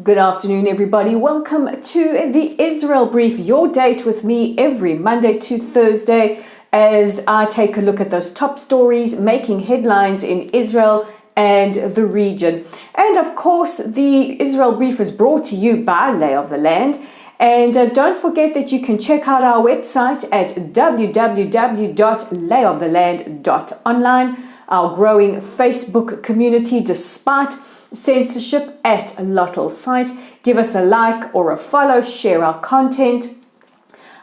Good afternoon, everybody. Welcome to the Israel Brief, your date with me every Monday to Thursday as I take a look at those top stories making headlines in Israel and the region. And of course, the Israel Brief is brought to you by Lay of the Land. And don't forget that you can check out our website at www.layoftheland.online, our growing Facebook community despite censorship at Lottel's site. Give us a like or a follow, share our content.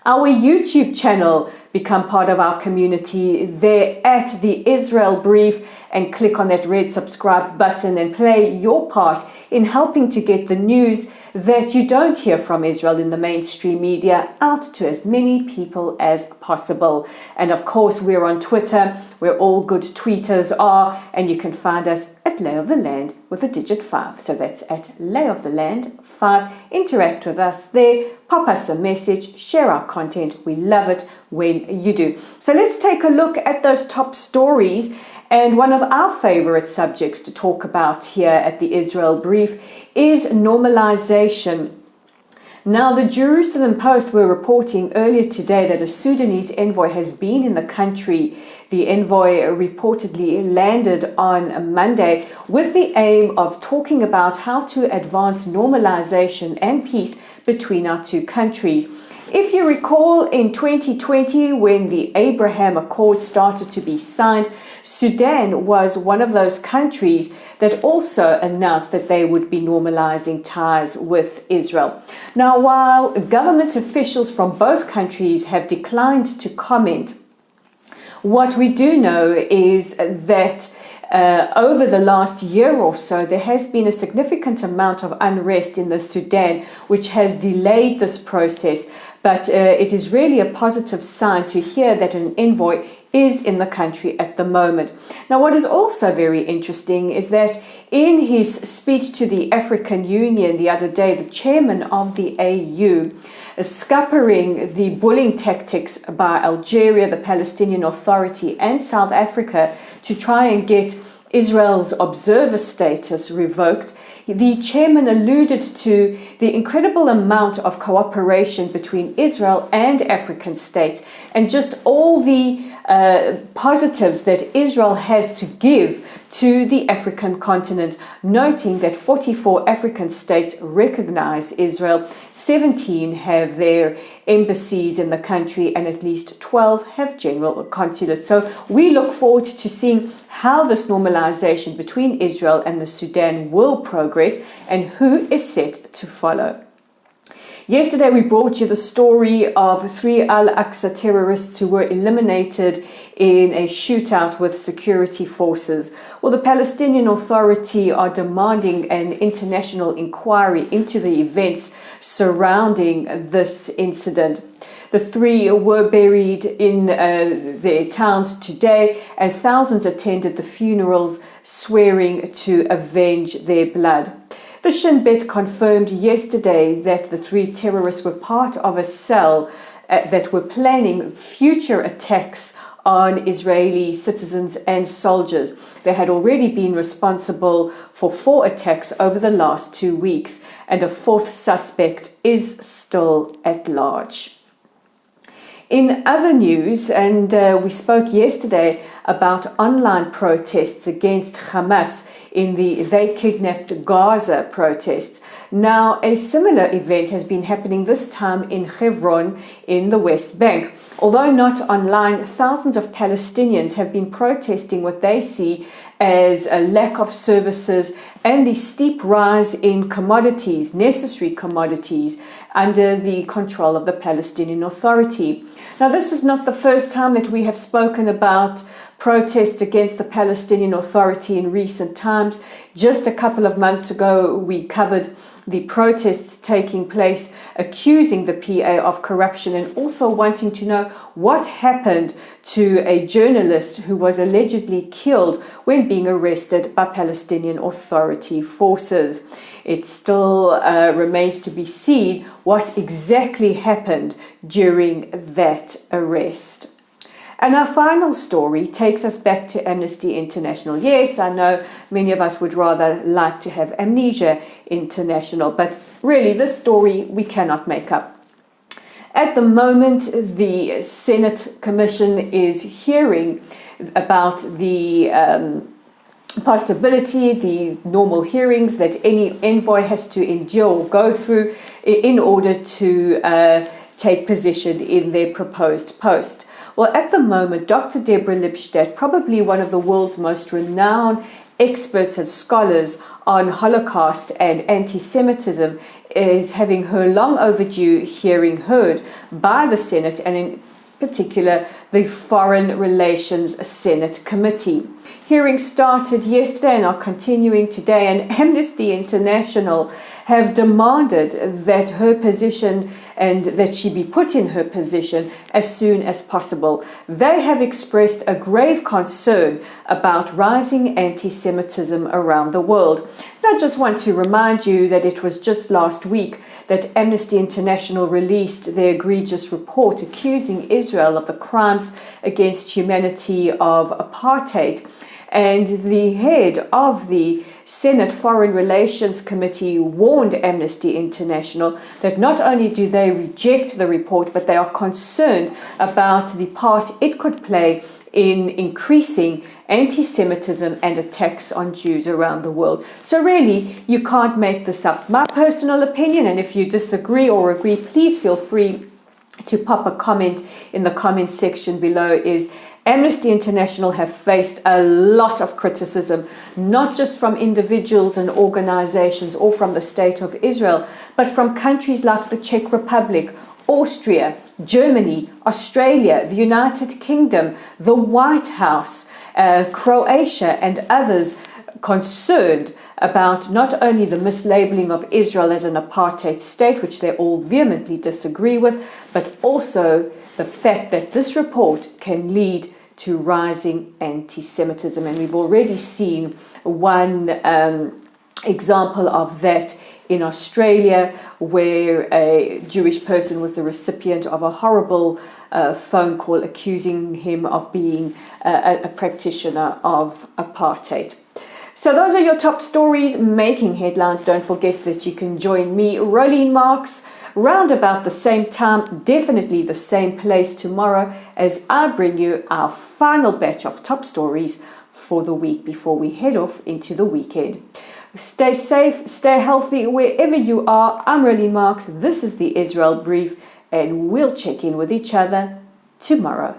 Our YouTube channel, become part of our community there at the Israel Brief, and click on that red subscribe button and play your part in helping to get the news that you don't hear from Israel in the mainstream media out to as many people as possible. And of course, we're on Twitter, where all good tweeters are, and you can find us at Lay of the Land with a digit 5. So that's at Lay of the Land 5. Interact with us there, pop us a message, share our content. We love it when you do. So let's take a look at those top stories. And one of our favorite subjects to talk about here at the Israel Brief is normalization. Now, the Jerusalem Post were reporting earlier today that a Sudanese envoy has been in the country. The envoy reportedly landed on Monday with the aim of talking about how to advance normalization and peace between our two countries. If you recall, in 2020, when the Abraham Accord started to be signed, Sudan was one of those countries that also announced that they would be normalizing ties with Israel. Now, while government officials from both countries have declined to comment, what we do know is that over the last year or so, there has been a significant amount of unrest in the Sudan, which has delayed this process. But it is really a positive sign to hear that an envoy is in the country at the moment. Now, what is also very interesting is that in his speech to the African Union the other day, the chairman of the AU, scuppering the bullying tactics by Algeria, the Palestinian Authority, and South Africa to try and get Israel's observer status revoked, the chairman alluded to the incredible amount of cooperation between Israel and African states and just all the positives that Israel has to give to the African continent, noting that 44 African states recognize Israel, 17 have their embassies in the country, and at least 12 have general consulates. So we look forward to seeing how this normalization between Israel and the Sudan will progress and who is set to follow. Yesterday, we brought you the story of 3 Al-Aqsa terrorists who were eliminated in a shootout with security forces. Well, the Palestinian Authority are demanding an international inquiry into the events surrounding this incident. The 3 were buried in their towns today, and thousands attended the funerals, swearing to avenge their blood. The Shin Bet confirmed yesterday that the 3 terrorists were part of a cell that were planning future attacks on Israeli citizens and soldiers. They had already been responsible for 4 attacks over the last 2 weeks, and a 4th suspect is still at large. In other news, and we spoke yesterday about online protests against Hamas in the They Kidnapped Gaza protests. Now, a similar event has been happening this time in Hebron in the West Bank. Although not online, thousands of Palestinians have been protesting what they see as a lack of services and the steep rise in commodities, necessary commodities, under the control of the Palestinian Authority. Now, this is not the first time that we have spoken about protests against the Palestinian Authority in recent times. Just a couple of months ago, we covered the protests taking place accusing the PA of corruption and also wanting to know what happened to a journalist who was allegedly killed when being arrested by Palestinian Authority forces. It still remains to be seen what exactly happened during that arrest. And our final story takes us back to Amnesty International. Yes, I know many of us would rather like to have Amnesia International, but really this story we cannot make up. At the moment, the Senate Commission is hearing about the possibility, the normal hearings that any envoy has to endure or go through in order to take position in their proposed post. Well, at the moment, Dr. Deborah Lipstadt, probably one of the world's most renowned experts and scholars on Holocaust and anti-Semitism, is having her long overdue hearing heard by the Senate, and in particular the Foreign Relations Senate Committee. Hearings started yesterday and are continuing today, and Amnesty International have demanded that her position and that she be put in her position as soon as possible. They have expressed a grave concern about rising anti-Semitism around the world. And I just want to remind you that it was just last week that Amnesty International released their egregious report accusing Israel of the crimes against humanity of apartheid. And the head of the Senate Foreign Relations Committee warned Amnesty International that not only do they reject the report, but they are concerned about the part it could play in increasing anti-Semitism and attacks on Jews around the world. So really, you can't make this up. My personal opinion, and if you disagree or agree, please feel free to pop a comment in the comment section below, is Amnesty International have faced a lot of criticism, not just from individuals and organizations or from the State of Israel, but from countries like the Czech Republic, Austria, Germany, Australia, the United Kingdom, the White House, Croatia, and others concerned about not only the mislabeling of Israel as an apartheid state, which they all vehemently disagree with, but also the fact that this report can lead to rising anti-Semitism. And we've already seen one example of that in Australia, where a Jewish person was the recipient of a horrible phone call accusing him of being a practitioner of apartheid. So those are your top stories making headlines. Don't forget that you can join me, Rolene Marks, round about the same time, definitely the same place tomorrow, as I bring you our final batch of top stories for the week before we head off into the weekend. Stay safe, stay healthy wherever you are. I'm Rolene Marks. This is the Israel Brief, and we'll check in with each other tomorrow.